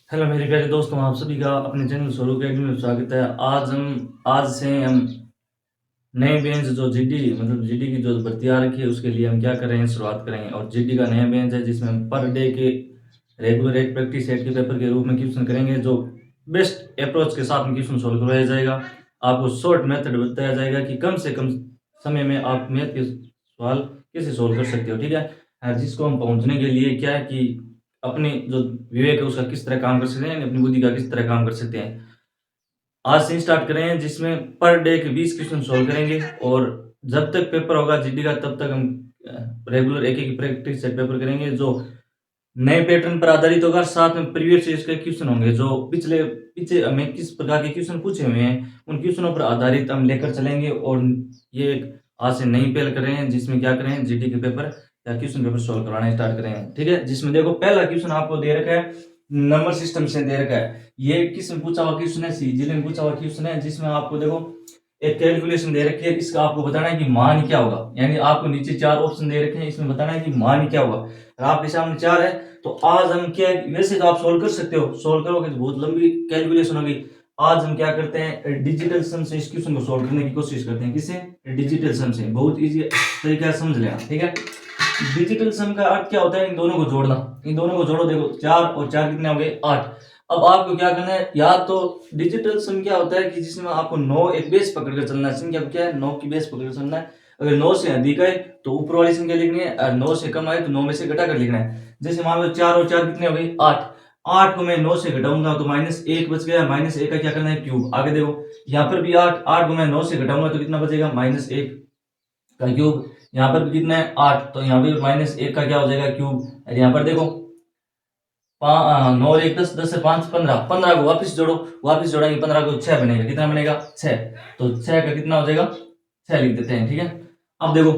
Hello मेरे प्यारे दोस्तों, आप सभी का अपने चैनल स्वरूप अकेडमी में स्वागत है। आज से हम नए बेंच जो जीडी मतलब जीडी की जो भर्ती आ रखी है उसके लिए हम क्या कर रहे हैं, शुरुआत करेंगे। और जीडी का नया बेंच है जिसमें हम पर डे के रेगुलर एक प्रैक्टिस सेट के पेपर के रूप में क्वेश्चन करेंगे, जो बेस्ट अप्रोच के साथ में क्वेश्चन सोल्व करवाया जाएगा। आपको शॉर्ट मेथड बताया जाएगा कि कम से कम समय में आप मैथ के सवाल कैसे सोल्व कर सकते हो। ठीक है, जिसको हम पहुंचने के लिए क्या है कि अपनी जो विवेक है उसका किस तरह काम कर सकते हैं, अपनी बुद्धि का किस तरह काम कर सकते हैं। आज से स्टार्ट करें जिसमें पर डे के 20 क्वेश्चन सोल्व करेंगे। और जब तक पेपर होगा जीडी का तब तक हम रेगुलर एक एक प्रैक्टिस सेट पेपर करेंगे, जो नए पैटर्न पर आधारित होगा। साथ में प्रीवियस ईयर के क्वेश्चन होंगे जो पीछे हमें किस प्रकार के क्वेश्चन पूछे हुए हैं उन क्वेश्चनों पर आधारित हम लेकर चलेंगे। और ये आज से नई पहल कर रहे हैं जिसमें क्या करें, जीडी के पेपर या क्वेश्चन पेपर सोल्व करवाना स्टार्ट करें। ठीक है, जिसमें देखो पहला क्वेश्चन आपको दे रखा है, नंबर सिस्टम से दे रखा है। ये किसमें पूछा हुआ क्वेश्चन है, सीजीएल में पूछा हुआ क्वेश्चन है, जिसमें आपको देखो एक कैलकुलेशन दे रखी है। इसका आपको बताना है कि मान क्या होगा, यानी आपको नीचे 4 ऑप्शन दे रखे हैं, इसमें बताना है कि मान क्या होगा। और आपके सामने 4 है, तो आज हम क्या, वैसे तो आप सोल्व कर सकते हो, सोल्व करोगे तो बहुत लंबी कैलकुलेशन होगी। आज हम क्या करते हैं, डिजिटल सम से इस क्वेश्चन को सोल्व करने की कोशिश करते हैं। किससे? डिजिटल सम से। बहुत इजी तरीका समझ लेना। ठीक है, डिजिटल सम का अर्थ क्या होता है, इन दोनों को जोड़ना। इन दोनों को जोड़ो, देखो 4 और 4 कितने हो गए, 8। अब आपको क्या करना है, या तो डिजिटल सम क्या होता है कि जिसमें आपको 9 एक बेस पकड़कर चलना है। संख्या क्या है, 9 की बेस पकड़कर चलना है। अगर 9 से अधिक है तो ऊपर वाली संख्या लिखनी है, और 9 से कम आए तो 9 में से घटाकर लिखना है। जैसे मान लो 4 और 4 कितने हो गए, 8। 8 को मैं 9 से घटाऊंगा तो -1 बच गया। -1 का क्या करना है, क्यूब। आगे देखो यहाँ पर भी 8। 8 को मैं 9 से घटाऊंगा तो कितना बचेगा, -1 का क्यूब। यहाँ पर भी कितना है, 8, तो यहाँ पर -1 का क्या हो जाएगा, क्यूब। और यहाँ पर देखो 9 और 1 10, 10 से 5 15, 15 को वापस जोड़ो, वापस जोड़ेंगे 15 को 6 बनेगा। कितना बनेगा, 6। तो 6 का कितना हो जाएगा, 6 लिख देते हैं। ठीक है, अब देखो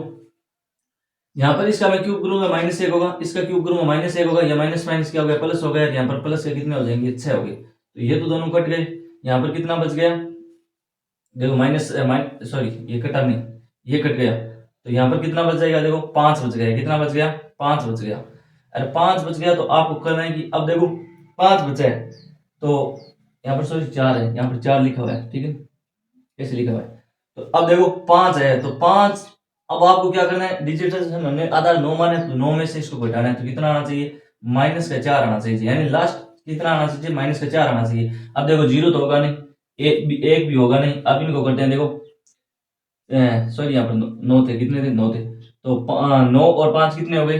यहाँ पर इसका मैं क्यूब करूंगा -1 होगा, इसका क्यूब करूंगा -1 होगा, या माइनस माइनस क्या हो गया, प्लस हो गया। यहाँ पर प्लस के कितने हो जाएंगे, 6 हो गए। तो ये तो दोनों कट गए। यहाँ पर कितना बच गया, देखो सॉरी ये कटा नहीं, ये कट गया। तो यहाँ पर कितना बच जाएगा, देखो 5 बच गया। कितना बच गया, 5 बच गया। अरे 5 बच गया तो आपको करना है कि अब देखो 5 बचा है, तो यहाँ पर सॉरी 4 है, यहाँ पर 4 लिखा हुआ है। ठीक है, कैसे लिखा हुआ है, तो अब देखो 5 है तो 5। अब आपको क्या करना है, डिजिटल से हमने आधा 9 माने तो 9 में से इसको घटाना है, तो कितना आना चाहिए, -4 आना चाहिए। यानी लास्ट कितना आना चाहिए, -4 आना चाहिए। अब देखो 0 तो होगा नहीं, एक भी होगा नहीं। अब इनको करते हैं, देखो सॉरी यहाँ पर 9 थे, कितने थे, 9 थे। तो 9 और 5 कितने हो गए,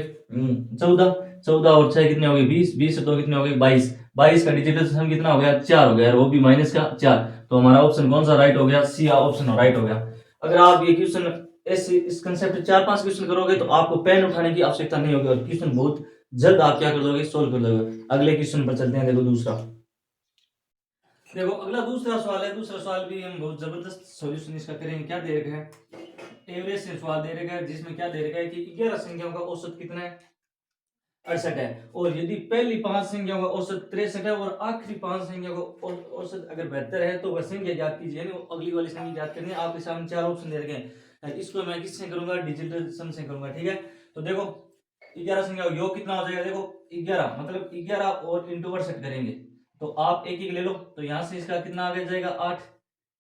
14। 14 और 6 कितने हो गए, 20। 20 से 2 कितने हो गए, 22। 22 का डिजिटल सम कितना हो गया, 4 हो गया, और वो भी माइनस का 4। तो हमारा ऑप्शन कौन सा राइट हो गया, सी ऑप्शन राइट हो गया। अगर आप ये क्वेश्चन ऐसे इस कंसेप्ट 4-5 क्वेश्चन करोगे तो आपको पेन उठाने की आवश्यकता नहीं होगी, और क्वेश्चन बहुत जल्द आप क्या कर दोगे, सोल्व कर दोगे। अगले क्वेश्चन पर चलते हैं। देखो दूसरा, देखो अगला दूसरा सवाल है। दूसरा सवाल भी हम बहुत जबरदस्त सॉल्यूशन इसका करेंगे। क्या दे रखा है, एवरेज से सवाल दे रखा है, जिसमें क्या दे रखा है कि 11 संख्याओं का औसत कितना है, 68 है। और यदि पहली 5 संख्याओं का औसत 63 है और आखिरी 5 संख्याओं का औसत अगर 72 है तो वह संख्या ज्ञात कीजिए। यानी अगली वाली संख्या ज्ञात करनी है। आपके सामने 4 ऑप्शन दे रखे हैं, इसको मैं किससे करूंगा, डिजिटल सम से करूंगा। ठीक है, तो देखो 11 संख्या योग कितना हो जाएगा, देखो 11 मतलब 11 और इंटू 62 करेंगे तो आप एक एक ले लो, तो यहां से इसका कितना आगे जाएगा, 8।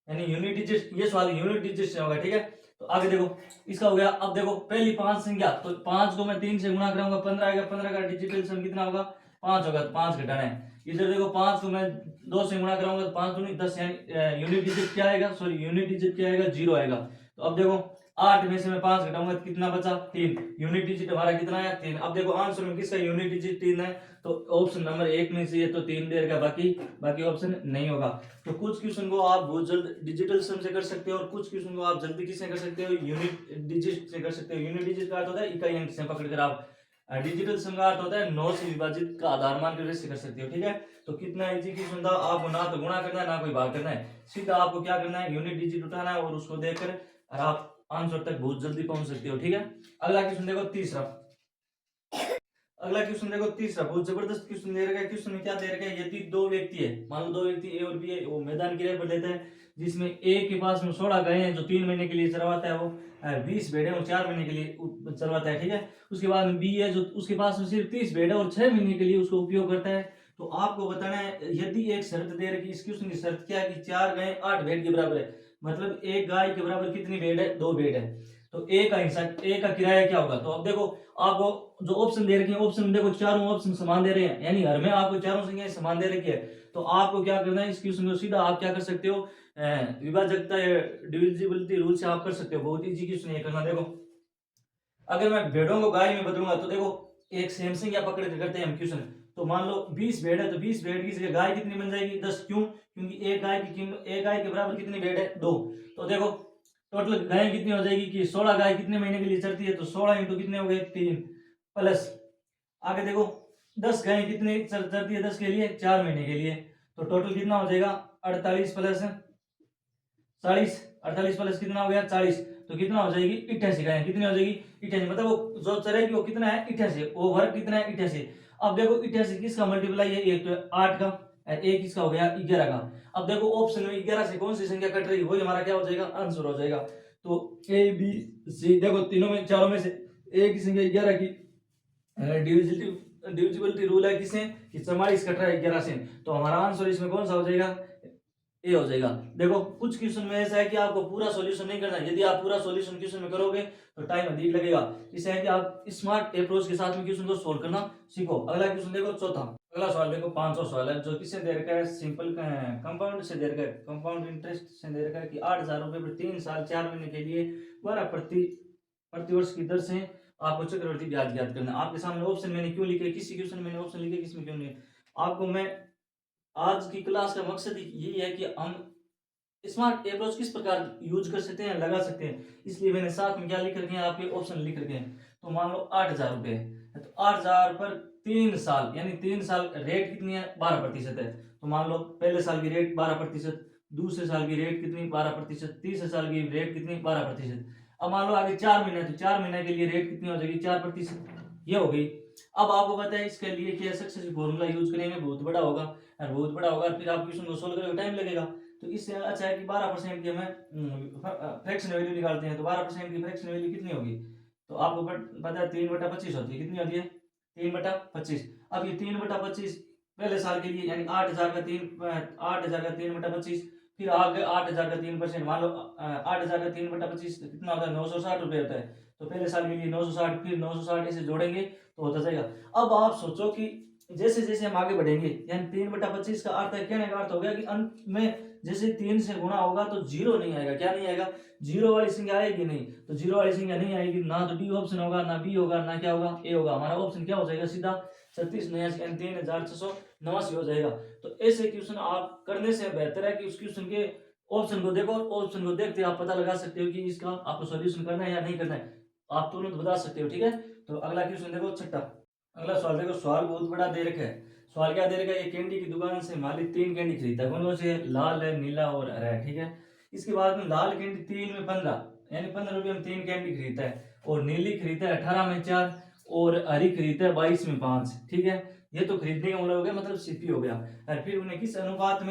यानी यूनिट डिजिट, ये सवाल यूनिट डिजिट से होगा। ठीक है, तो आगे देखो इसका हो गया। अब देखो पहली 5 संख्या, तो 5 को मैं 3 से गुणा कराऊंगा, 15 आएगा। 15 का डिजिटल सम कितना होगा, 5 होगा, तो 5 घटाना है। इधर देखो 5 को मैं 2 से गुणा कराऊंगा तो 5 दूनी 10, यानी यूनिट डिजिट क्या आएगा, सॉरी यूनिट डिजिट क्या आएगा, 0 आएगा। तो अब देखो 8 में से मैं 5 घटाऊंगा तो कितना बचा, 3। यूनिट डिजिट हमारा कितना है, 3। अब देखो आंसर में किसका यूनिट डिजिट 3 है, तो ऑप्शन नंबर 1 में से ये तो 3 दे रखा, बाकी ऑप्शन नहीं होगा। तो कुछ क्वेश्चन को आप बहुत जल्द डिजिटल सम से कर सकते हो, और कुछ क्वेश्चन को आप जल्दी किससे कर सकते हो, यूनिट डिजिट से कर सकते हो। यूनिट डिजिट का अर्थ होता है इकाई अंक से पकड़कर आप, डिजिटल सम का अर्थ होता है 9 से विभाजित का आधार मानकर इससे कर सकते हो। ठीक है, तो कितना इजी क्वेश्चन था। आपको ना तो गुणा करना है ना कोई भाग करना है, सीधा आपको क्या करना है, यूनिट डिजिट उठाना है और उसको देखकर और आप आंसर तक बहुत जल्दी पहुंच सकते हो। ठीक है, अगला क्वेश्चन देखो तीसरा। अगला क्वेश्चन देखो तीसरा, बहुत जबरदस्त क्वेश्चन दे रखा है। क्वेश्चन में क्या दे रखा है, यदि 2 व्यक्ति है, मान लो 2 व्यक्ति ए और बी है, वो मैदान किराए पर लेते हैं, जिसमें ए के पास में 16 गाय हैं जो 3 महीने के लिए चरवाता है, वो 20 भेड़े वो 4 महीने के लिए चरवाता है। ठीक है, उसके बाद में बी है जो उसके पास में सिर्फ 30 भेड़े और 6 महीने के लिए उसको उपयोग करता है। तो आपको बताना है, यदि एक शर्त दे रखी, इस क्वेश्चन की शर्त क्या है कि 4 गाय 8 भेड़ के बराबर है, मतलब एक गाय के बराबर कितनी भेड़ है, 2 भेड़ है। तो ए का हिस्सा, ए का किराया क्या होगा। तो अब देखो आपको जो ऑप्शन दे रखे हैं, ऑप्शन में देखो चारों ऑप्शन समान दे रहे हैं, यानी हर में आपको चारों संख्याएं समान दे रखी है। तो आपको क्या करना है, इस क्वेश्चन को सीधा आप क्या कर सकते हो, विभाजकता या डिविजिबिलिटी रूल से आप कर सकते हो। बहुत इजी क्वेश्चन है करना। देखो अगर मैं भेड़ों को गाय में बदलूंगा तो देखो एक सेम संख्या पकड़ के करते हैं हम क्वेश्चन। तो मान लो 20 भेड़ है, तो 20 भेड़ की जगह गाय कितनी बन जाएगी, 10। क्यों, क्योंकि एक गाय की कीमत, एक गाय के बराबर कितनी भेड़ है, 2। तो देखो टोटल गाय कितनी हो जाएगी कि 16 गाय कितने महीने के लिए चरती है, तो 16 इंटू कितने हो गए, 3 प्लस आगे देखो 10 गाय कितने चरती है, 10 के लिए 4 महीने के लिए। तो टोटल कितना हो जाएगा, 48 प्लस 40, 48 प्लस कितना हो गया, 40। तो कितना हो जाएगी, 88 गाय कितनी हो जाएगी, 88। मतलब वो जो चरेगी वो कितना है, 88। वो वर्ग कितना है, 88। अब देखो 88 किसका मल्टीप्लाई है, एक तो 8 का, एक किसका हो गया, 11 का। अब देखो ऑप्शन में 11 से कौन सी संख्या कट रही है, वही हमारा क्या हो जाएगा, आंसर हो जाएगा। तो ए बी सी, देखो तीनों में चारों में से एक की संख्या 11 की डिविजिबिलिटी रूल है किससे, कि 44 कट रहा है 11 से। तो हमारा आंसर इसमें कौन सा हो जाएगा, ए हो जाएगा। देखो कुछ क्वेश्चन में ऐसा है कि आपको पूरा सॉल्यूशन नहीं करना है, यदि आप पूरा सॉल्यूशन क्वेश्चन में करोगे तो टाइम अधिक लगेगा। इससे है कि आप स्मार्ट अप्रोच के साथ में क्वेश्चन को सोल्व करना सीखो। अगला क्वेश्चन देखो, चौथा अगला सवाल देखो, 500 सवाल है, जो किससे दे रखा है, सिंपल कंपाउंड से दे रखा है, कंपाउंड इंटरेस्ट से दे रखा है कि 8,000 रुपए पर 3 साल 4 महीने के लिए 12 प्रति वर्ष की दर से आपको चक्रवृद्धि ब्याज ज्ञात करना है। आपके सामने ऑप्शन मैंने क्यों लिखे, किसी क्वेश्चन मैंने ऑप्शन लिखे, किसमें क्यों नहीं। आपको मैं आज की क्लास का मकसद यही है कि हम स्मार्ट अप्रोच किस प्रकार यूज कर सकते हैं, लगा सकते हैं। इसलिए मैंने साथ में क्या लिख रखे हैं, आपके ऑप्शन लिख रखे हैं। तो मान लो 8,000 रुपए है, तो 8,000 पर 3 साल, यानी 3 साल रेट कितनी है, 12% है। तो मान लो पहले साल की रेट 12%, दूसरे साल की रेट कितनी, 12%, तीसरे साल की रेट कितनी, 12%। अब मान लो आगे 4 महीने, तो 4 महीने के लिए रेट कितनी हो जाएगी, 4%। ये हो गई। अब आपको पता है इसके लिए क्या सक्सेस फॉर्मूला यूज करेंगे, बहुत बड़ा होगा, और बहुत बड़ा होगा फिर आप क्वेश्चन को सोल्व करेंगे टाइम लगेगा। तो इससे अच्छा है कि 12% की हमें फ्रैक्शन वैल्यू निकालते हैं। तो 12% की फ्रैक्शन वैल्यू कितनी होगी, तो आपको पता है 3/25 होती है, कितनी होती है, 3/25। अब ये 3/25 पहले साल के लिए, यानी 8,000 का 3/25, फिर आगे 8,000 का 3%, मान लो 8,000 का 3/25 कितना होता है, 960 रुपये होता है। तो पहले साल के लिए 960, फिर 960 ऐसे जोड़ेंगे तो होता जाएगा। अब आप सोचो कि जैसे जैसे हम आगे बढ़ेंगे, यानी 3/25 का अर्थ है, कहने का अर्थ हो गया कि अंत में जैसे 3 से गुणा होगा तो जीरो नहीं आएगा। क्या नहीं आएगा, जीरो वाली संख्या आएगी नहीं। तो जीरो वाली संख्या नहीं आएगी, ना तो डी ऑप्शन होगा, ना बी होगा, ना क्या होगा, ए होगा। हमारा ऑप्शन क्या हो जाएगा, सीधा 3689 यानी 3,689 हो जाएगा। तो ऐसे क्वेश्चन आप करने से बेहतर है कि उस क्वेश्चन के ऑप्शन को देखो, ऑप्शन को देखते आप पता लगा सकते हो कि इसका आपको सोल्यूशन करना है या नहीं करना है, आप तुरंत बता सकते हो। ठीक है, तो अगला क्वेश्चन देखो, छठा अगला सवाल देखो। सवाल बहुत बड़ा दे रखा है। सवाल क्या दे रखा है, ये कैंडी की दुकान से मालिक 3 कैंडी खरीदता है, कौन से, लाल है, नीला और हरा है। ठीक है, इसके बाद में लाल कैंडी 3 में 15, यानी 15 रुपये में 3 कैंडी खरीदता है, और नीली खरीदता है 18 में 4, और हरी खरीदता है 22 में 5। ठीक है, ये तो खरीदने का मतलब हो गया, मतलब सीपी हो गया। और फिर उन्हें किस अनुपात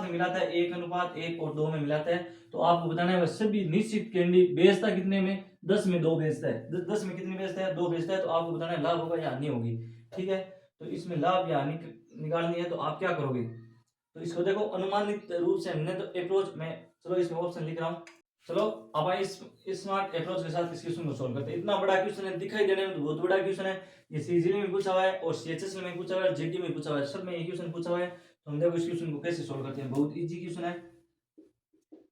में मिलाता है, 1:1 और 2 में मिलाता है। तो आपको बताना है वह सभी निश्चित कैंडी बेचता कितने में, 10 में 2 बेचता है। 10 में कितनी बेचता है, 2 बेचता है। तो आपको बताना है लाभ होगा या हानि होगी। ठीक है, तो इसमें लाभ या हानि निकालनी है, तो आप क्या करोगे, तो इसको देखो अनुमानित रूप से हमने तो अप्रोच में, चलो इसमें ऑप्शन लिख रहा हूँ। चलो अब इस स्मार्ट अप्रोच के साथ इस क्वेश्चन को सोल्व करते हैं। इतना बड़ा क्वेश्चन है, दिखाई देने में तो बहुत बड़ा क्वेश्चन है। ये सीजीएल में पूछा हुआ है, और सीएचएसएल में पूछा हुआ है, जीडी में पूछा हुआ है, सब में ये क्वेश्चन पूछा हुआ है। तो हम देखो इस क्वेश्चन को कैसे सोल्व करते हैं, बहुत इजी क्वेश्चन है।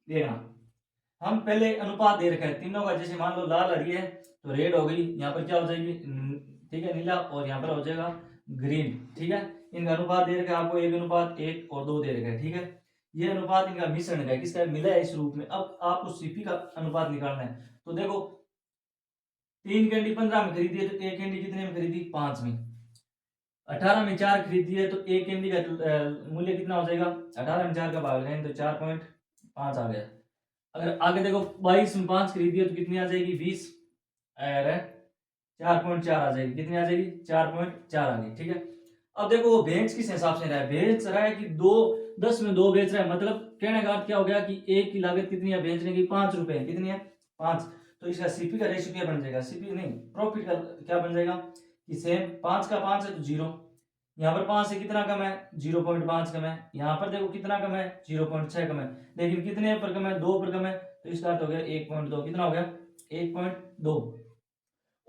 देखना, हम पहले अनुपात दे रखा है तीनों का, जैसे मान लो लाल हरी है तो रेड हो गई, यहाँ पर क्या हो जाएगी, ठीक है, नीला, और यहाँ पर हो जाएगा ग्रीन। ठीक है, इनका अनुपात दे रखा है आपको 1:1 और 2 दे रखा है। ठीक है, ये अनुपात इनका मिश्रण का है, किसका मिला है, इस रूप में। अब आपको सीपी का अनुपात निकालना है। तो देखो 3 कैंडी 15 में खरीदी है, तो एक कैंडी कितने में खरीदी, 5 में। 18 में 4 खरीदी है, तो एक कैंडी का मूल्य कितना हो जाएगा, 18 में 4 का भाग लें तो 4.5 आ गया। अगर आगे देखो 22 में 5 खरीदी है, तो कितनी आ जाएगी, 20, और 4.4 आ जाएगी, कितनी आ जाएगी, 4.4 आ गई। ठीक है, अब देखो वो बेच किस हिसाब से रहा है, बेच रहा है कि 10 में 2 बेच रहा है, मतलब कहने का अर्थ क्या हो गया कि एक की लागत कितनी है बेचने की, 5 रुपए है, कितनी है, 5। तो इसका सीपी का रेशियो क्या बन जाएगा, सीपी नहीं प्रॉफिट का क्या बन जाएगा, कि सेम 5 का 5 है तो 0, यहाँ पर 5 से कितना कम है, 0.5 कम है। यहाँ पर देखो कितना कम है, 0.6 कम है। लेकिन कितने पर कम है, 2 पर कम है, तो इसका अर्थ हो गया 1.2। कितना हो गया, 1.2।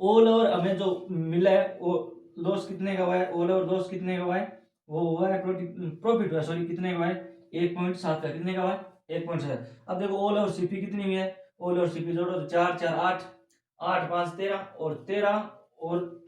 ऑल ओवर हमें जो मिला है वो लॉस कितने का हुआ है, ऑल ओवर लॉस कितने का हुआ है, वो हुआ है प्रॉफिट हुआ, सॉरी कितने का हुआ है, 1.7 का। कितने का हुआ है, 1.7। अब देखो ऑल ओवर सीपी कितनी हुई है, ऑल ओवर सीपी जोड़ो तो 4 4 8, 8 5 13 और 13 और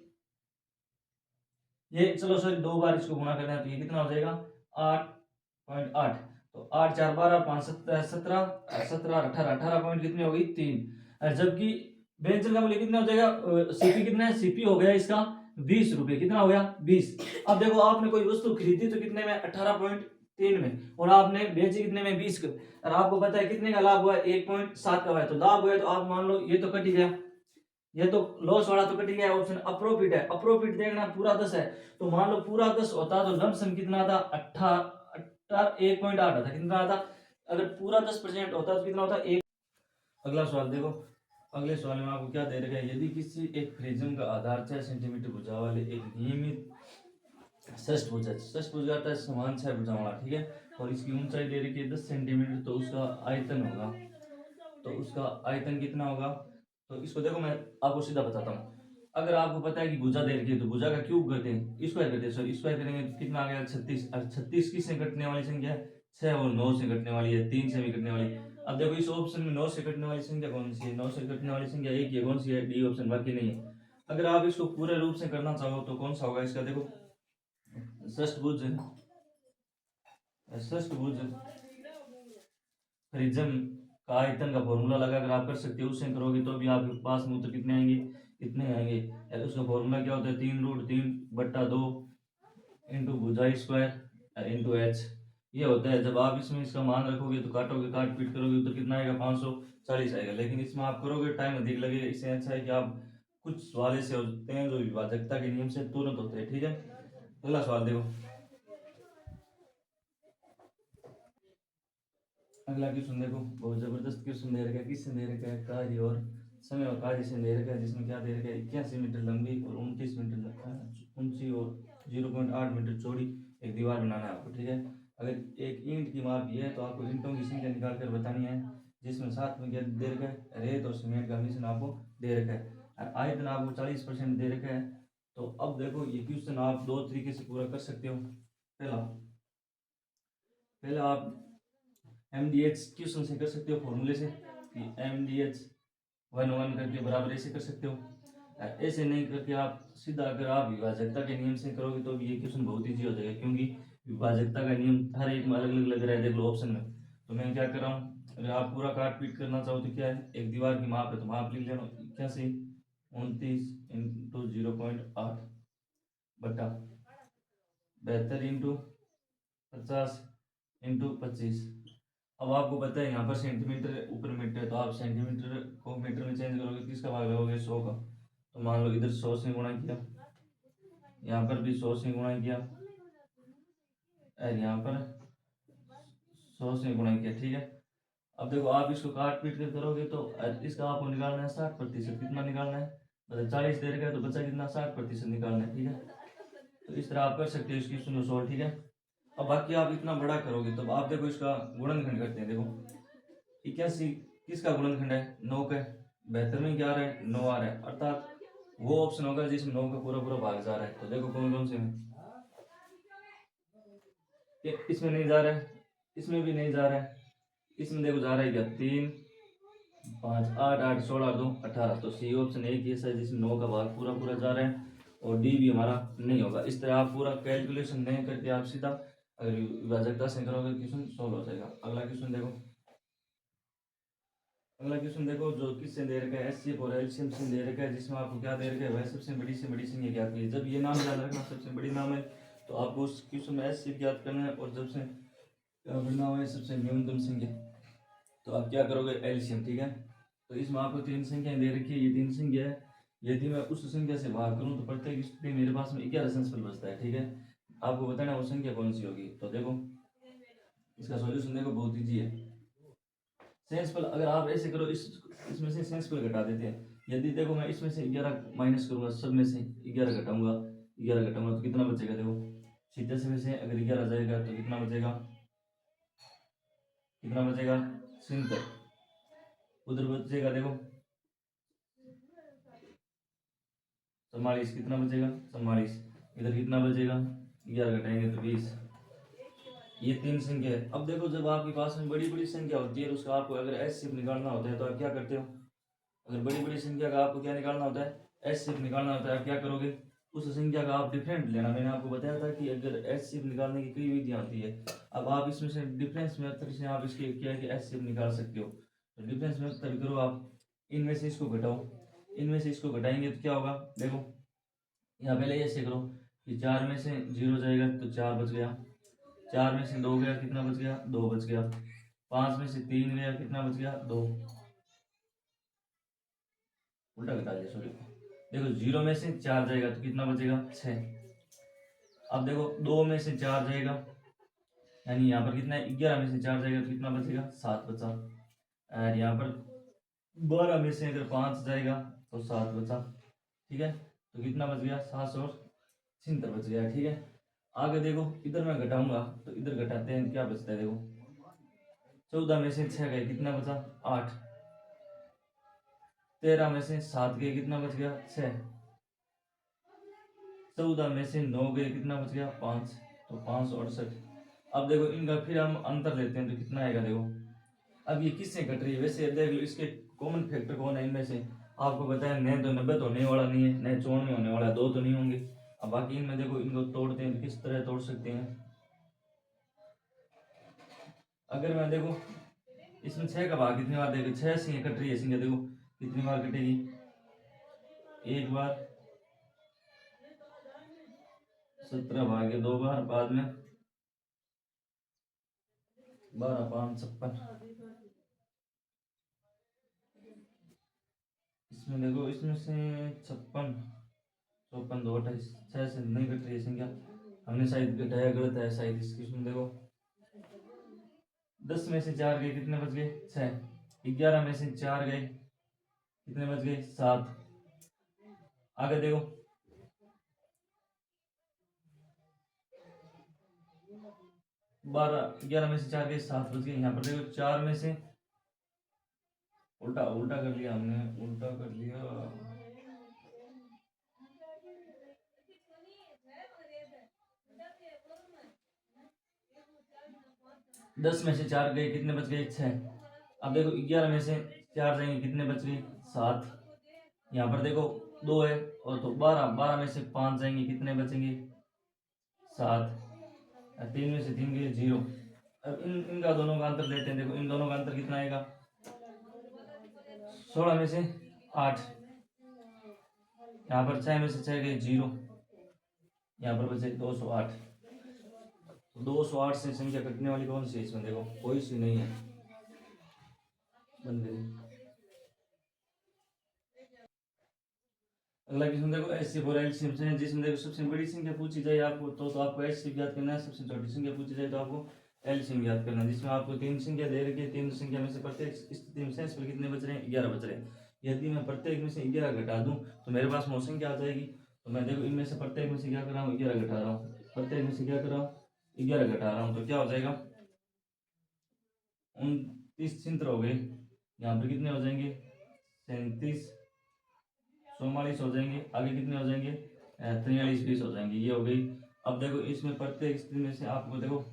ये चलो सॉरी 2 बार इसको गुणा करना है तो ये कितना हो जाएगा 8.8। तो 8 4 12 5 17 17 17 18 18 पॉइंट कितनी हो गई 3। जबकि बेंचल का मूल्य कितना हो जाएगा, सीपी कितना है, सीपी हो गया इसका 20 रुपए। कितना हो गया 20। अब देखो आपने कोई वस्तु खरीदी तो कितने में, 18.3 में, और आपने बेची कितने में, 20 के। और आपको पता है कितने का लाभ हुआ है, 1.7 का हुआ है। तो लाभ हुआ है तो आप मान लो ये तो कट ही गया, ये तो लॉस वाला तो कट गया, ऑप्शन अप्रॉफिट है। अप्रॉफिट देखना पूरा 10 है, तो मान लो पूरा 10 होता तो लमसम कितना था, 1.8 आता। कितना आता, अगर पूरा 10% होता तो कितना होता, एक। अगला सवाल देखो, अगले सवाल में आपको क्या दे रखा है, यदि किसी एक प्रिज्म का आधार 6 सेंटीमीटर भुजा वाले एक नियमित षष्ठभुज आता है समान 6 भुजा वाला, ठीक है, और इसकी ऊंचाई दे रखी है 10 सेंटीमीटर, तो उसका आयतन होगा, तो उसका आयतन कितना होगा। तो इसको देखो मैं आपको सीधा बताता हूँ। अगर आपको पता है कि भुजा दे रखी है तो भुजा का क्यूब करते हैं, स्क्वायर करते हैं, सॉरी स्क्वायर करेंगे तो कितना आ गया 36। और 36 किससे कटने वाली संख्या है, 6 और 9 से कटने वाली है, 3 से भी कटने वाली। अब देखो इस ऑप्शन में 9 से कटने वाली संख्या कौन सी है, 9 से कटने वाली संख्या एक ही है, कौन सी है, डी ऑप्शन, बाकी नहीं है। अगर आप इसको पूरे रूप से करना चाहो तो कौन सा होगा इसका, देखो षष्ठभुज प्रिज्म का आयतन का फॉर्मूला लगाकर आप कर सकते हो, उससे करोगे तो भी आपके पास में उत्तर कितने आएंगे, इतने आएंगे। उसका फॉर्मूला क्या होता है, 3√3/2 इंटू भुजा स्क्वायर इंटू एच, ये होता है। जब आप इसमें इसका मान रखोगे तो काटोगे, काट पीट करोगे तो कितना आएगा, 540 आएगा। लेकिन इसमें आप करोगे टाइम अधिक लगेगा, इससे अच्छा है कि आप कुछ सवाल ऐसे होते हैं जो विभाजकता के नियम से तुरंत होते हैं, ठीक है। अगला सवाल देखो, अगला क्वेश्चन देखो, बहुत जबरदस्त क्वेश्चन दे रखा है। किससे दे रखा है, कार्य और समय और कार्य से दे रखा है, जिसमें क्या दे रखा है, 81 मीटर लंबी और 29 मीटर ऊंची और 0.8 मीटर चौड़ी एक दीवार बनाना है आपको, ठीक है। अगर एक ईंट की माप ये है तो आपको ईंटों की संख्या निकाल कर बतानी है, जिसमें साथ में क्या दे रखा है, रेत और सीमेंट का मिश्रण आपको दे रखा है, और आयतन आपको 40% दे रखा है। तो अब देखो ये क्वेश्चन आप दो तरीके से पूरा कर सकते हो। पहला आप MDH क्वेश्चन से कर सकते हो, फॉर्मूले से कि MDH 1 करके बराबर ऐसे कर सकते हो। ऐसे नहीं करके आप सीधा अगर आप विभाजकता के नियम से करोगे तो भी ये क्वेश्चन बहुत ईजी हो जाएगा, क्योंकि विभाजकता का नियम हर एक में अलग अलग लग रहा है, देख लो ऑप्शन में। तो मैं क्या कर रहा हूँ, अगर आप पूरा काट पीट करना चाहो तो क्या है, एक दीवार की माप है तो माप लिख लेना, 81 29 इंटू 0.8 बटा 72 इंटू 50 इंटू 25। अब आपको पता है यहाँ पर सेंटीमीटर ऊपर मीटर है, तो आप सेंटीमीटर को मीटर में चेंज करोगे, किसका भाग लगोगे, 100 का। तो मान लो इधर 100 से गुणा किया, यहाँ पर भी 100 से गुणा किया, और यहाँ पर 100 से गुणा किया, ठीक है। अब देखो आप इसको काट पीट कर करोगे तो इसका आपको निकालना है 60%। कितना निकालना है, मतलब 40 दे रखा है तो बचा कितना, 60% निकालना है, ठीक है। तो इस तरह आप कर सकते हो इसकी सुनो सॉल्व, ठीक है। अब बाकी आप इतना बड़ा करोगे तो आप देखो इसका गुणनखंड करते हैं, देखो 81 किसका गुणनखंड है, 9 का। 72 में क्या आ रहा है, 9 आ रहा है, अर्थात वो ऑप्शन होगा जिसमें 9 का पूरा पूरा भाग जा रहा है। तो देखो कौन कौन से में, इसमें नहीं जा रहा है, इसमें भी नहीं जा रहा है, इसमें देखो जा रहा है क्या, 3 5 8 8 16 2 18। तो सी ऑप्शन एक ही ऐसा है जिसमें 9 का भाग पूरा पूरा जा रहा है, और डी भी हमारा नहीं होगा। इस तरह आप पूरा कैलकुलेशन नहीं करके आप सीधा अगर विभाजकता से करोगे क्वेश्चन सॉल्व हो जाएगा। अगला क्वेश्चन देखो, अगला क्वेश्चन देखो जो किससे दे रखा है, एचसीएफ और एलसीएम से दे रखा है, जिसमें आपको क्या दे रखा है, वह सबसे बड़ी से बड़ी संख्या ज्ञात कीजिए। जब ये नाम याद रखना सबसे बड़ी नाम है तो आपको उस क्वेश्चन में एचसीएफ ज्ञात करना है, और जब से नाम है सबसे न्यूनतम संख्या, तो आप क्या करोगे, एलसीएम, ठीक है। तो इसमें आपको 3 संख्याएं दे रखी है, ये 3 संख्या है। यदि मैं उस संख्या से भाग करूं तो प्रत्येक स्थिति मेरे पास में 11 शेषफल बचता है, ठीक है। आपको बताना वो संख्या कौन सी होगी। तो देखो इसका सॉल्यूशन देखो बहुत ईजी है। शेषफल अगर आप ऐसे करो, इसमें से शेषफल घटा देते हैं। यदि देखो मैं इसमें से 11 माइनस करूंगा, सब में से 11 घटाऊंगा, 11 घटाऊंगा तो कितना बचेगा, देखो 10 में से अगर 11 जाएगा तो कितना बचेगा, कितना बचेगा 70। उधर बचेगा देखो 44, कितना बचेगा 44। इधर कितना बचेगा, 11 घटाएंगे तो 20। ये 3 संख्या है। अब देखो जब आपके पास में बड़ी बड़ी संख्या होती है तो उसका आपको अगर एचसीएफ निकालना होता है तो आप क्या करते हो, अगर बड़ी बड़ी संख्या का आपको क्या निकालना होता है, एचसीएफ निकालना होता है, आप क्या करोगे, उस संख्या का आप डिफरेंट लेना। मैंने आपको बताया था कि अगर एचसीएफ निकालने की कई विधियां होती है। अब आप इसमें से डिफरेंस मेथड से आप इसके क्या है कि एचसीएफ निकाल सकते हो। तो डिफरेंस मेथड करो आप, इनमें से इसको घटाओ, इनमें से इसको घटाएंगे तो क्या होगा, देखो यहाँ पहले ऐसे करो कि 4 में से 0 जाएगा तो 4 बच गया, 4 में से 2 गया कितना बच गया, 2 बच गया, 5 में से 3 गया कितना बच गया, 2। उल्टा घटा दिया सॉरी। देखो 0 में से 4 जाएगा तो कितना बचेगा 6। अब देखो 2 में से 4 जाएगा, यानी यहाँ पर कितना है, 11 में से 4 जाएगा तो कितना बचेगा 7 बचा। और यहाँ पर 12 में से अगर 5 जाएगा तो 7 बचा, ठीक है। तो कितना बच गया 776 बच गया, ठीक है। आगे देखो इधर मैं घटाऊंगा तो इधर घटाते हैं क्या बचता है, देखो 14 में से 6 गए कितना बचा 8, 13 में से 7 गए कितना बच गया 6, 14 में से 9 गए कितना बच गया 5, तो 568। अब देखो इनका फिर हम अंतर लेते हैं तो कितना आएगा, देखो अब ये किससे घट रही है, वैसे देख लो इसके कॉमन फैक्टर कौन है इनमें से, आपको बताया न तो 90 तो होने वाला नहीं है, न 94 होने वाला, 2 तो नहीं होंगे। अब बाकी इनमें देखो इनको तोड़ते हैं तो किस तरह तोड़ सकते हैं। अगर मैं देखो इसमें 6 का भाग कितनी बार, देखो 6 से कट रही है संख्या, देखो कितनी बार कटेगी, एक बार, 17 भागे 2 बार, बाद में 12 5 56। इसमें देखो इसमें से 56 54 2 28, 6 से नहीं कट रही है संख्या, हमने शायद घटाया गलत है शायद इसकी। इसमें देखो 10 में से 4 गए कितने बच गए 6, 11 में से 4 गए कितने बच गए 7। आगे देखो 12 11 में से 4 गए 7 बच गए। यहाँ पर देखो 4 में से उल्टा उल्टा कर लिया हमने, उल्टा कर लिया, 10 में से 4 गए कितने बच गए 6। अब देखो 11 में से 4 जाएंगे कितने बच गए 7। यहाँ पर देखो 2 है, और तो 12 में से 5 जाएंगे कितने बचेंगे 7। 3 में से 3 गए 0। अब इनका दोनों का अंतर लेते हैं, देखो इन दोनों का अंतर कितना आएगा, 16 में से 8। यहाँ पर 6 में से 6 गए 0, यहाँ पर बचे 208। तो 208 से संख्या कटने वाली कौन सी है इसमें, देखो कोई सी नहीं है, बन गई। अगला क्वेश्चन देखो एचसीएफ और एलसीएम से, जिसमें देखो सबसे बड़ी संख्या पूछी जाए आपको तो आपको एचसीएफ याद करना है, सबसे छोटी संख्या पूछी जाए तो आपको एलसीएम याद करना है। जिसमें आपको 3 संख्या दे रखी है, 3 संख्या में से प्रत्येक स्थिति में शेष पर कितने बच रहे हैं 11 बच रहे हैं। यदि मैं प्रत्येक में से 11 घटा दूं तो मेरे पास 9 संख्या आ जाएगी। तो मैं देखो इनमें से प्रत्येक में से क्या कर रहा हूँ 11 घटा रहा हूँ, प्रत्येक में से क्या कर रहा हूँ 11 घटा रहा हूँ, तो क्या हो जाएगा 29 छिंत्र हो गए। यहाँ पर कितने हो जाएंगे 37 44 हो जाएंगे, आगे कितने हो जाएंगे 43 20 हो जाएंगे, ये हो गई। अब देखो इसमें प्रत्येक स्थिति में से आपको देखो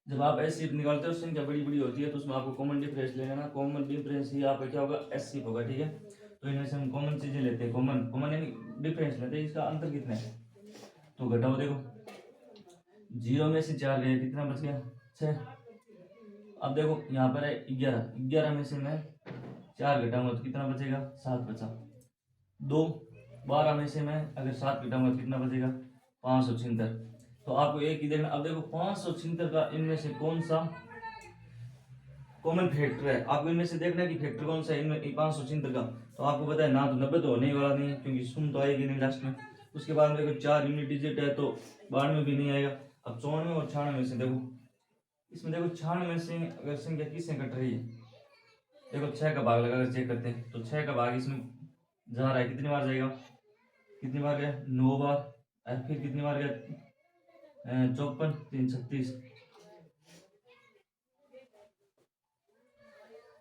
जब आप एचसीएफ निकालते हो संख्या बड़ी बड़ी होती है तो उसमें आपको कॉमन डिफरेंस ले लेना, कॉमन डिफरेंस ही आपका क्या होगा एचसीएफ होगा, ठीक है। तो इनमें से हम कॉमन चीजें लेते हैं, कॉमन कॉमन यानी डिफरेंस लेते हैं, इसका अंतर कितना है तो घटाओ, देखो 0 में से 4 गए कितना बच गया 6। अब देखो यहाँ पर है 11 में से मैं 4 घटाऊंगा तो कितना बचेगा 7 बचा। 12 में से मैं अगर 7 घटाऊंगा तो कितना बचेगा 576। तो आपको एक ही देखना। अब देखो 576 का इनमें से कौन सा कॉमन फैक्टर है, आपको इनमें से देखना है कि फैक्टर कौन सा है इनमें 576 का। तो आपको पता है ना तो 90 तो होने ही वाला नहीं है क्योंकि शून्य तो आएगी नहीं लास्ट में। उसके बाद में देखो 4 यूनिट डिजिट है तो 92 भी नहीं आएगा। अब 94 और 96 में से देखो, इसमें देखो 96 में से अगर संख्या किससे कट रही है, देखो 6 का भाग लगाकर चेक करते हैं तो 6 का भाग इसमें जा रहा है, कितनी बार जाएगा, कितनी बार गया 9 बार, और फिर कितनी बार गया 54 3 36,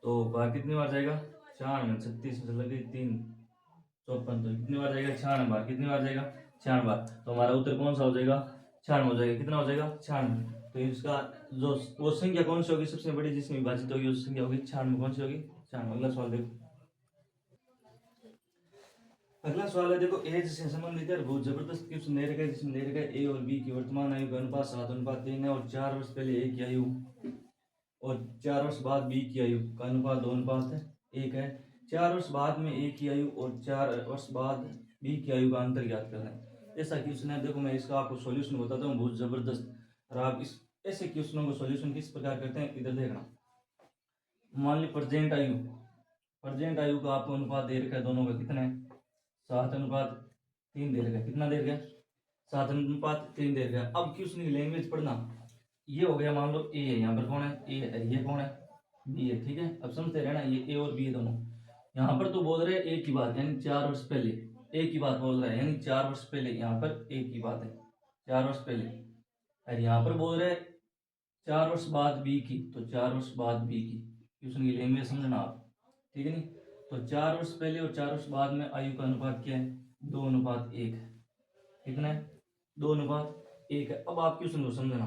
तो बार कितनी बार जाएगा 96, 36 में लगे 3 54, तो कितनी बार जाएगा 96 बार, कितनी बार जाएगा 96 बार। तो हमारा उत्तर कौन सा हो जाएगा 96 हो जाएगा। कितना हो जाएगा 96। तो इसका जो वो संख्या कौन सी होगी सबसे बड़ी जिसमें विभाजित होगी उस संख्या होगी 96। कौन सी होगी 96। अगला सवाल देखो, अगला सवाल है देखो एज से संबंधित है, बहुत जबरदस्त क्वेश्चन दे रखा है जिसमें दे रखा है ए और बी की वर्तमान आयु का अनुपात 7:3 है और 4 वर्ष पहले ए की आयु और 4 वर्ष बाद बी की आयु का अनुपात 2:1 है। 4 वर्ष बाद में ए की आयु और 4 वर्ष बाद बी की आयु का अंतर ज्ञात करना है। ऐसा क्वेश्चन है, देखो मैं इसका आपको सॉल्यूशन बताता हूँ, बहुत जबरदस्त। और आप इस ऐसे क्वेश्चनों को सॉल्यूशन किस प्रकार करते हैं इधर देखना। मान ली प्रेजेंट आयु का आपको अनुपात दे रखा है, दोनों का कितना है 7:3 दे रखा है। कितना दे रखा है 7:3 दे रखा है। अब क्वेश्चन की लैंग्वेज पढ़ना, ये हो गया मान लो ए है, यहाँ पर कौन है ए है, ये कौन है बी है, ठीक है। अब समझते रहना ये ए और बी है दोनों। यहाँ पर तो बोल रहे हैं ए की बात, यानी 4 वर्ष पहले ए की बात बोल रहा है, यानी 4 वर्ष पहले यहाँ पर ए की बात है 4 वर्ष पहले। और यहाँ पर बोल रहे हैं 4 वर्ष बाद बी की, तो 4 वर्ष बाद बी की। क्वेश्चन की लैंग्वेज समझना आप, ठीक है नहीं। तो 4 वर्ष पहले और 4 वर्ष बाद में आयु का अनुपात क्या है 2:1 है। कितना है 2:1 है। अब आप क्वेश्चन को समझना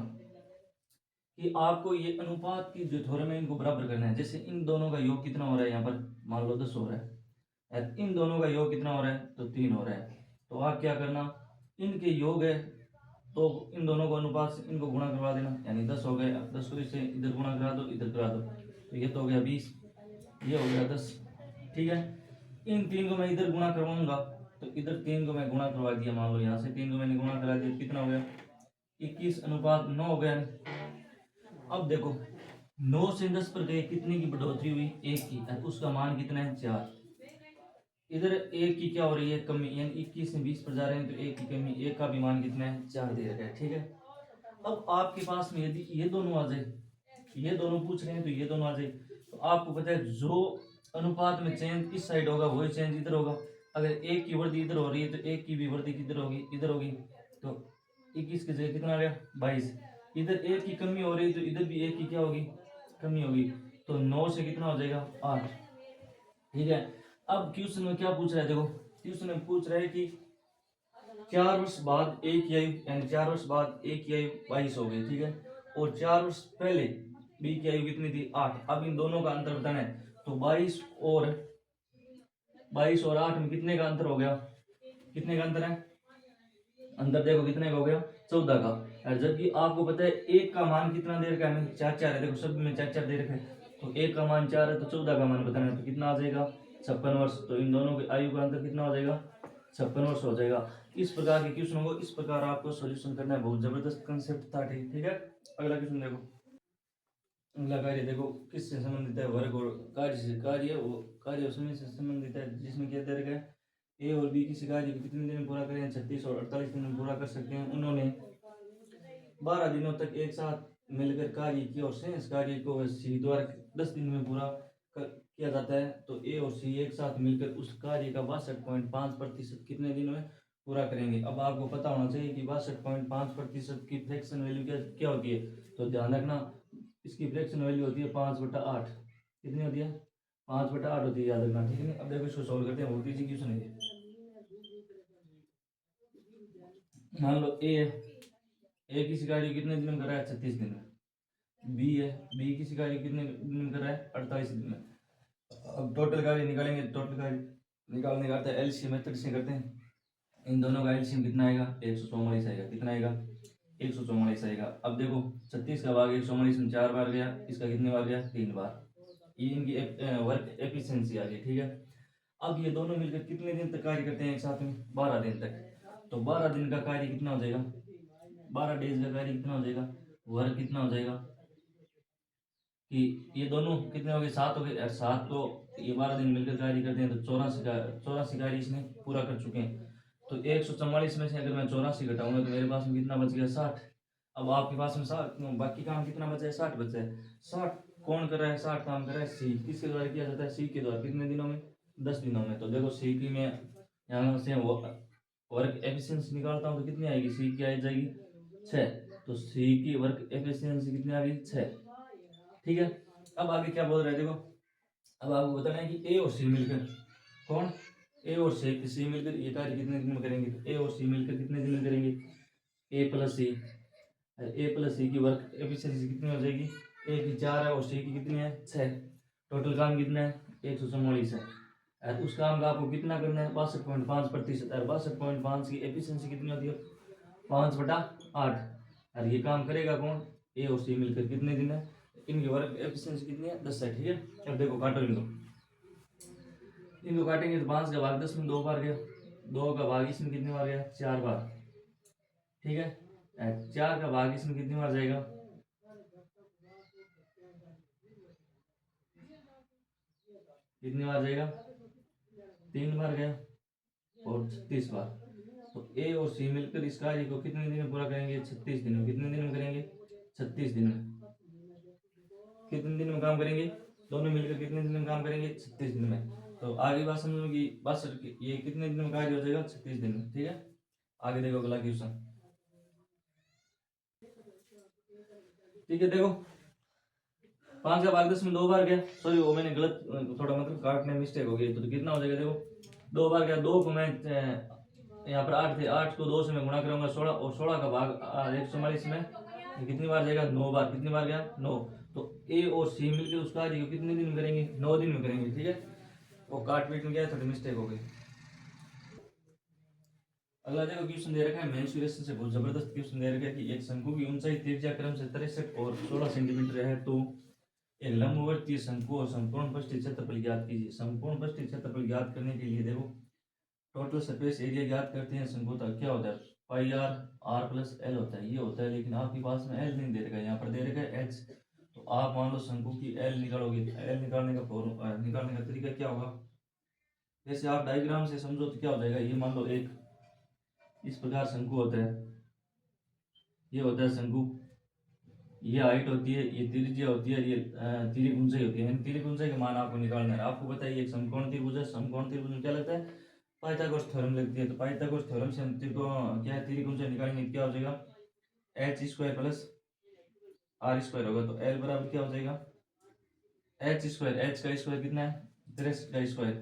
कि आपको ये अनुपात की जो थ्योरम है इनको बराबर करना है। जैसे इन दोनों का योग कितना हो रहा है, यहाँ पर मान लो 10 हो रहा है, इन दोनों का योग कितना हो रहा है तो 3 हो रहा है। तो आप क्या करना, इनके योग है तो इन दोनों को अनुपात से इनको गुणा करवा देना, यानी 10 हो गए। 10 को इससे इधर गुणा करा दो, इधर करा दो, तो ये तो हो गया 20, ये हो गया 10, ठीक है। इन 3 को मैं इधर गुणा करवाऊंगा, तो इधर 3 को मैं गुणा करवा दिया, मान लो यहाँ से 3 को मैंने गुणा करा दिया, कितना हो गया 21:9 हो गया। अब देखो 9 से 10 पर गए, कितने की बढ़ोतरी हुई 1 की, उसका मान कितना है 4। इधर 1 की क्या हो रही है कमी, यानी 21 से 20 पर जा रहे हैं, तो 1 की कमी, 1 का भी मान कितना है 4 दे रखा है, ठीक है। अब आपके पास में यदि ये दोनों आ जाए, ये दोनों पूछ रहे हैं तो ये दोनों आ जाए, तो आपको पता है जो अनुपात में चेंज इस साइड होगा वही चेंज इधर होगा। अगर 1 की वृद्धि इधर हो रही है तो 1 की भी वृद्धि किधर होगी इधर होगी। तो 21 की जगह कितना आ गया 22। इधर 1 की कमी हो रही है तो इधर भी 1 की क्या होगी कमी होगी। तो 9 से कितना हो जाएगा 8, ठीक है। अब क्वेश्चन में क्या पूछ रहा है, देखो क्वेश्चन में पूछ रहा है कि 4 वर्ष बाद ए की आयु, यानी 4 वर्ष बाद ए की आयु 22 हो गई, ठीक है। और 4 वर्ष पहले बी की आयु कितनी थी 8। अब इन दोनों का अंतर बताना है, तो 22 और 8 में कितने का अंतर हो गया, कितने का अंतर है, अंतर देखो कितने का हो गया 14 का। और जबकि आपको पता है एक का मान कितना दे रखा है 4 4 है, देखो सब में 4 4 दे रखा है, तो एक का मान 4 है तो 14 का मान बताना है, तो कितना आ जाएगा 56 वर्ष। तो इन दोनों की आयु का अंतर कितना हो जाएगा 56 वर्ष हो जाएगा। इस प्रकार के क्वेश्चन को इस प्रकार आपको सॉल्यूशन करना है, बहुत जबरदस्त कंसेप्ट था, ठीक है। अगला क्वेश्चन देखो, अगला कार्य देखो किससे संबंधित है, वर्ग और कार्य से, कार्य वो कार्य और समय से संबंधित है, जिसमें क्या दे रखा है ए और बी किसी कार्य को कितने दिन में पूरा करें 36 और 48 दिन में पूरा कर सकते हैं। उन्होंने 12 दिनों तक एक साथ मिलकर कार्य किया और शेष कार्य को सी द्वारा 10 दिन में पूरा किया जाता है। तो ए और सी एक साथ मिलकर उस कार्य का 62.5% कितने दिन में पूरा करेंगे। अब आपको पता होना चाहिए कि 62.5% की फ्रैक्शन वैल्यू क्या होती है, तो ध्यान रखना इसकी फ्रैक्शन वैल्यू होती है 5/8। कितनी होती है 5/8 होती है, याद रखना, ठीक है। अब देखो इसको सॉल्व करते हैं, बहुत ईजी क्वेश्चन है। मान लो ए की शिकारी कितने दिन में कर रहा है 36 दिन में। बी की शिकारी कितने दिन में कर रहा है 48 दिन में। अब टोटल कार्य निकालेंगे, टोटल कार्य निकालने का एलसीएम मेथड से करते हैं। इन दोनों का एलसीएम कितना आएगा 144 आएगा, कितना आएगा 144 आएगा। अब देखो 36 का भाग 144 में 4 बार गया, इसका कितने बार गया 3 बार। ये इनकी वर्क एफिशिएंसी आ गई, ठीक है। अब ये दोनों मिलकर कितने दिन तक कार्य करते हैं एक साथ में 12 दिन तक। तो 12 दिन का कार्य कितना हो जाएगा 12 डेज का कार्य कितना हो जाएगा, वर्क कितना हो जाएगा कि ये दोनों कितने हो गए 7 हो गए, 7 को ये 12 दिन मिलकर कार्य करते हैं, तो 84 कार्य इसने पूरा कर चुके हैं। तो 144 में से अगर मैं 84 घटाऊंगा तो मेरे पास में कितना बच गया 60। अब आपके पास में 60, बाकी काम कितना बचा है 60 बचा है। 60 कौन कर रहा है 60 काम कर रहा है सी, किसके द्वारा किया जाता है सी के द्वारा, कितने दिनों में 10 दिनों में। तो देखो सी की मैं यहाँ से वर्क एफिशिएंसी निकालता हूँ तो कितनी आएगी सी की आ जाएगी 6। तो सी की वर्क एफिशिएंसी कितनी आ गई 6। ठीक है, अब आगे क्या बोल रहे हैं देखो, अब आपको बताना है कि ए और सी मिलकर, कौन, ए और सी मिलकर ये कार्य कितने दिन में करेंगे। तो ए और सी मिलकर कितने दिन में करेंगे, ए प्लस सी की वर्क एफिशिएंसी कितनी हो जाएगी, ए की 4 है और सी की कितनी है 6। टोटल काम कितना है 144 है। और उस काम का आपको कितना करना है 62.5%। और 62.5 की एफिशिएंसी कितनी होती है 5/8। और ये काम करेगा कौन, ए और सी मिलकर कितने दिन है, इनकी वर्क एफिशिएंसी कितनी है 10 है। ठीक है, अब देखो काटो इनको काटेंगे तो 5 का भाग 10 में 2 बार गया, 2 का भाग इसमें कितनी बार गया 4 बार। ठीक है, 4 का भाग इसमें कितनी बार जाएगा, कितनी बार जाएगा 3 बार गया और 36 बार। तो ए और सी मिलकर इस कार्य को कितने दिन में पूरा करेंगे 36 दिन में। कितने दिन में करेंगे 36 दिन में। कितने दिन में काम करेंगे, दोनों मिलकर कितने दिन में काम करेंगे 36 दिन में। तो आगे बात समझो कि बस ये कितने दिन में कार्य हो जाएगा 36 दिन में। ठीक है, आगे देखो अगला क्वेश्चन। ठीक है, देखो 5 का भाग 10 में 2 बार गया, सॉरी वो मैंने गलत थोड़ा मतलब काटने में मिस्टेक हो गई। तो कितना हो जाएगा देखो 2 बार गया, 2 को मैं यहाँ पर 8 थे, 8 को 2 से मैं गुणा करूंगा 16 और 16 का भाग 144 में कितनी बार जाएगा 9 बार। कितनी बार गया 9। तो ए और सी मिलकर उस कार्य को कितने दिन में करेंगे 9 दिन में करेंगे। ठीक है, वो काट पीट में गया थोड़ी मिस्टेक हो गई। अगला देखो क्वेश्चन दे रखा है मेंसुरेशन से बहुत जबरदस्त क्वेश्चन दे रखा है कि एक शंकु की ऊंचाई त्रिज्या क्रम से 63 और 16 सेंटीमीटर है, तो एक लंबवर्तीय शंकु और संपूर्ण पृष्ठीय क्षेत्रफल ज्ञात कीजिए। संपूर्ण पृष्ठीय क्षेत्रफल ज्ञात करने के लिए देखो टोटल सरफेस एरिया ज्ञात करते हैं शंकु का, क्या होता है पाई आर, आर प्लस एल होता है, ये होता है। लेकिन आपके पास में एल नहीं दे रखा है, यहाँ पर दे रखा है एच। तो आप मान लो शंकु की एल निकालोगे, एल निकालने का तरीका क्या होगा, जैसे आप डायग्राम से समझो तो क्या हो जाएगा, ये मान लो एक इस प्रकार शंकु होता है, ये होता है शंकु, ये हाइट होती है, ये त्रिज्या होती है, ये तिर्यक ऊंचाई होती है। तिर्यक ऊंचाई का मान आपको निकालना है। आपको बताइए एक समकोण त्रिभुज है, समकोण त्रिभुज में क्या लगता है पाइथागोरस थ्योरम लगती है। तो पाइथागोरस थ्योरम से हम क्या है तिर्यक ऊंचाई निकालेंगे, क्या हो जाएगा H square plus R square होगा। तो एल बराबर क्या हो जाएगा एच स्क्वायर, एच का स्क्वायर कितना है 63 का स्क्वायर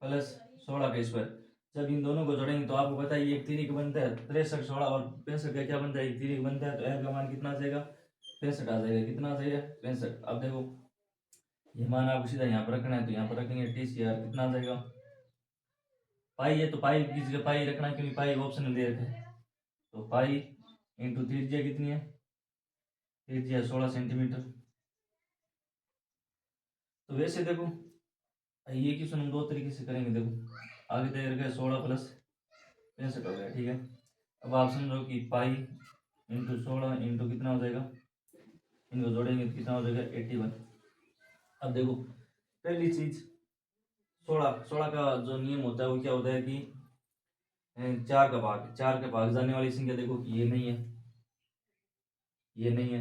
प्लस 16 का स्क्वायर। जब इन दोनों को जोड़ेंगे तो आपको पता है एक तिर्यक बनता है 63, 16 और 65 का क्या बनता है एक तिर्यक बनता है। तो एल का मान कितना आ जाएगा 65 आ जाएगा। कितना आ जाएगा 65। अब देखो ये मान आपको सीधा यहाँ पर रखना है, तो यहाँ पर रखेंगे टी सी आर, कितना आ जाएगा पाई है, तो पाई की जगह पाई रखना क्योंकि पाई ऑप्शन में दे रखा है। तो पाई इंटू त्रिज्या कितनी है, त्रिज्या 16 सेंटीमीटर। तो वैसे देखो ये क्वेश्चन हम 2 तरीके से करेंगे। देखो आगे दे रखा है 16 प्लस 65 हो गया। ठीक है, अब आप समझो कि पाई इंटू 16 इंटू कितना हो जाएगा, इनको जोड़ेंगे तो कितना हो जाएगा 81। अब देखो पहली चीज 16 का जो नियम होता है वो क्या होता है कि 4 का भाग जाने वाली संख्या देखो कि ये नहीं है, ये नहीं है,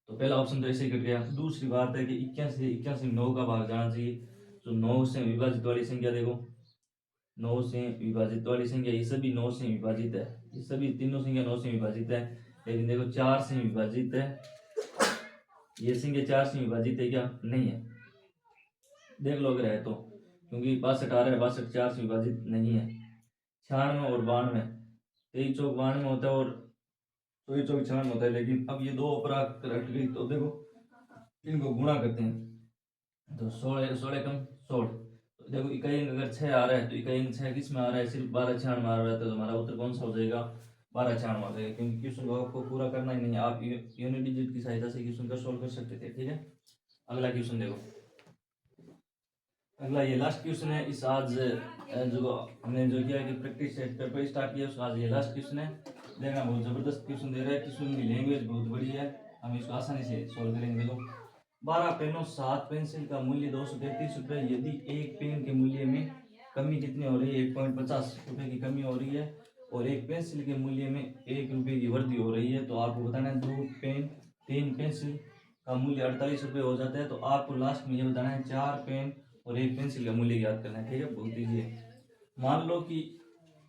तो पहला ऑप्शन तो ऐसे ही कट गया। दूसरी बात है कि 81 9 का भाग जाना चाहिए। तो 9 से विभाजित वाली संख्या देखो, 9 से विभाजित वाली संख्या ये सभी 9 से विभाजित है, ये सभी तीनों संख्या 9 से विभाजित है। लेकिन देखो 4 से विभाजित है, ये संख्या 4 से विभाजित है क्या, नहीं है। देख लो अगर है तो, क्योंकि 62 आ रहा है, 62 4 से विभाजित नहीं है। 96 और 92, 23 चौक 92 होता है और 24 चौक 96 होता है। लेकिन अब ये दो ऊपर कट गई, तो देखो इनको गुणा करते हैं, तो 16 कम 16। तो देखो इकाई अंक अगर 6 आ रहा है तो इकाई अंक 6 किस में आ रहा है, सिर्फ 12 96 आ रहा है। तो हमारा उत्तर कौन सा हो जाएगा 12 96 हो जाएगा, क्योंकि क्वेश्चन को आपको पूरा करना ही नहीं है, आप यूनिट डिजिट की सहायता से क्वेश्चन का सोल्व कर सकते थे। ठीक है, अगला क्वेश्चन देखो, अगला ये लास्ट क्वेश्चन है इस आज जो हमने जो किया कि प्रैक्टिस सेट पेपर स्टार्ट किया उसका आज ये लास्ट क्वेश्चन है। देखना बहुत जबरदस्त क्वेश्चन दे रहा है, क्वेश्चन की लैंग्वेज बहुत बड़ी है, हम इसको आसानी से सोल्व करेंगे। देखो 12 पेनों 7 पेंसिल का मूल्य 233 रुपये, यदि एक पेन के मूल्य में कमी कितनी हो रही है 1.50 रुपये की कमी हो रही है और एक पेंसिल के मूल्य में 1 रुपये की वृद्धि हो रही है, तो आपको बताना है 2 पेन 3 पेंसिल का मूल्य 48 रुपये हो जाता है। तो आपको लास्ट में ये बताना है 4 पेन और 1 पेंसिल का मूल्य ज्ञात करना है। ठीक है, बहुत ईजी है। मान लो कि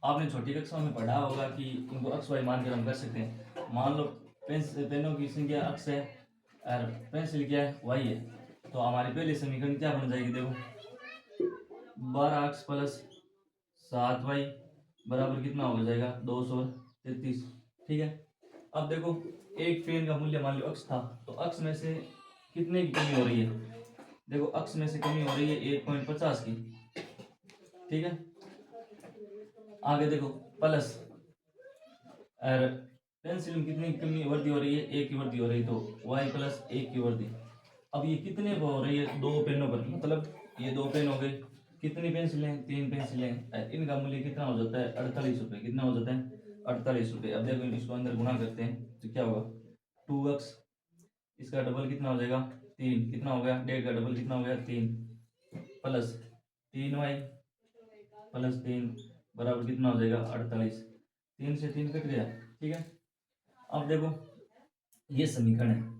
आपने छोटी कक्षा में पढ़ा होगा कि इनको अक्स वाई मानकर हम कर सकते हैं। मान लो पेनों की संख्या अक्स है और पेंसिल क्या है, वाई है, तो हमारी पहली समीकरण क्या बन जाएगी, देखो 12x प्लस 7y बराबर कितना हो जाएगा, 233। ठीक है, अब देखो एक पेन का मूल्य मान लो अक्स था, तो अक्स में से कितने की कमी हो रही है, देखो अक्स में से कमी हो रही है 1.50 की। ठीक है, आगे देखो प्लस और पेंसिल में कितनी कमी वृद्धि हो रही है, 1 की वृद्धि हो रही है, तो y प्लस 1 की वृद्धि। अब ये कितने पर हो रही है, 2 पेनों पर, मतलब ये 2 पेन हो गए, कितनी पेंसिलें, 3 पेंसिलें, इनका मूल्य कितना हो जाता है, 48 रुपये। कितना हो जाता है, 48 रुपये। अब देखो इसको अंदर गुणा करते हैं तो क्या होगा, 2x, इसका डबल कितना हो जाएगा 3, कितना हो गया, 1.5 का डबल कितना हो गया 3, प्लस 3y प्लस 3 बराबर कितना हो जाएगा 48। 3 से 3 कट गया। ठीक है, अब देखो ये समीकरण है,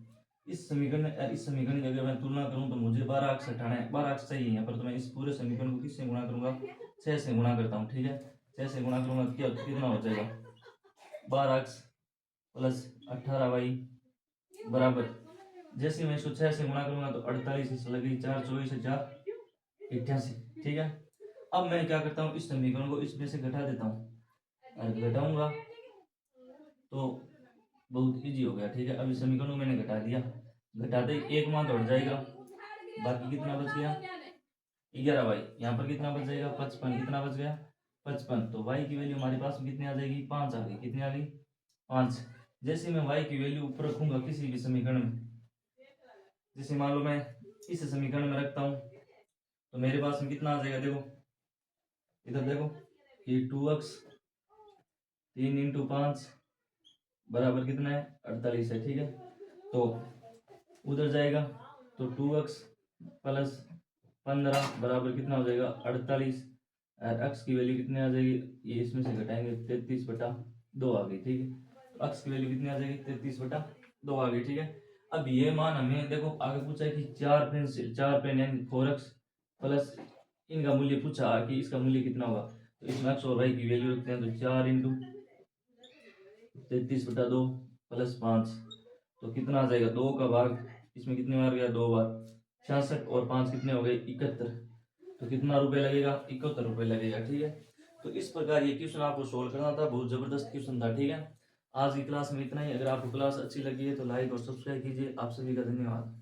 इस समीकरण की अगर मैं तुलना करूं तो मुझे 12x हटाना है, 12x चाहिए यहाँ पर, तो मैं इस पूरे समीकरण को किससे गुणा करूंगा, 6 से गुणा करता हूँ। ठीक है, 6 से गुणा करूंगा तो क्या कितना हो जाएगा, 12x प्लस 18y बराबर, जैसे मैं इसको 6 से गुणा करूंगा तो 48 लगी, 4 24 4 88। ठीक है, अब मैं क्या करता हूँ, इस समीकरण को इसमें से घटा देता हूँ, और घटाऊंगा तो बहुत इजी हो गया। ठीक है, अब इस समीकरण को मैंने घटा दिया, घटाते ही एक मान तो हट जाएगा, बाकी कितना बच गया 11y, यहाँ पर कितना बच जाएगा 55, कितना बच गया 55, तो y की वैल्यू हमारे पास में कितनी आ जाएगी, 5 आ गई। कितनी आ गई, 5। जैसे मैं y की वैल्यू ऊपर रखूंगा किसी भी समीकरण में, जैसे मान लो मैं इस समीकरण में रखता हूँ तो मेरे पास में कितना आ जाएगा, देखो इधर देखो कि 2x 3 इंटू 5 बराबर कितना है 48 है। ठीक है, तो उधर जाएगा तो 2x प्लस 15 बराबर कितना हो जाएगा 48, और x की वैल्यू कितनी आ जाएगी, ये इसमें से घटाएंगे 33/2 आ गई। ठीक है, तो x की वैल्यू कितनी आ जाएगी 33/2 आ गई। ठीक है, अब ये मान हमें देखो आगे पूछा है कि 4 पेन यानी 4x प्लस इनका मूल्य पूछा कि इसका मूल्य कितना होगा, तो इसमें x और y की वैल्यू रखते हैं, तो 4 इंटू 33/2 प्लस 5, तो कितना आ जाएगा, 2 का भाग इसमें कितने बार गया, 2 बार, 66 और 5 कितने हो गए 71, तो कितना रुपए लगेगा 71 रुपए लगेगा। ठीक है, तो इस प्रकार ये क्वेश्चन आपको सोल्व करना था, बहुत जबरदस्त क्वेश्चन था। ठीक है, आज की क्लास में इतना ही। अगर आपको क्लास अच्छी लगी है तो लाइक और सब्सक्राइब कीजिए। आप सभी का धन्यवाद।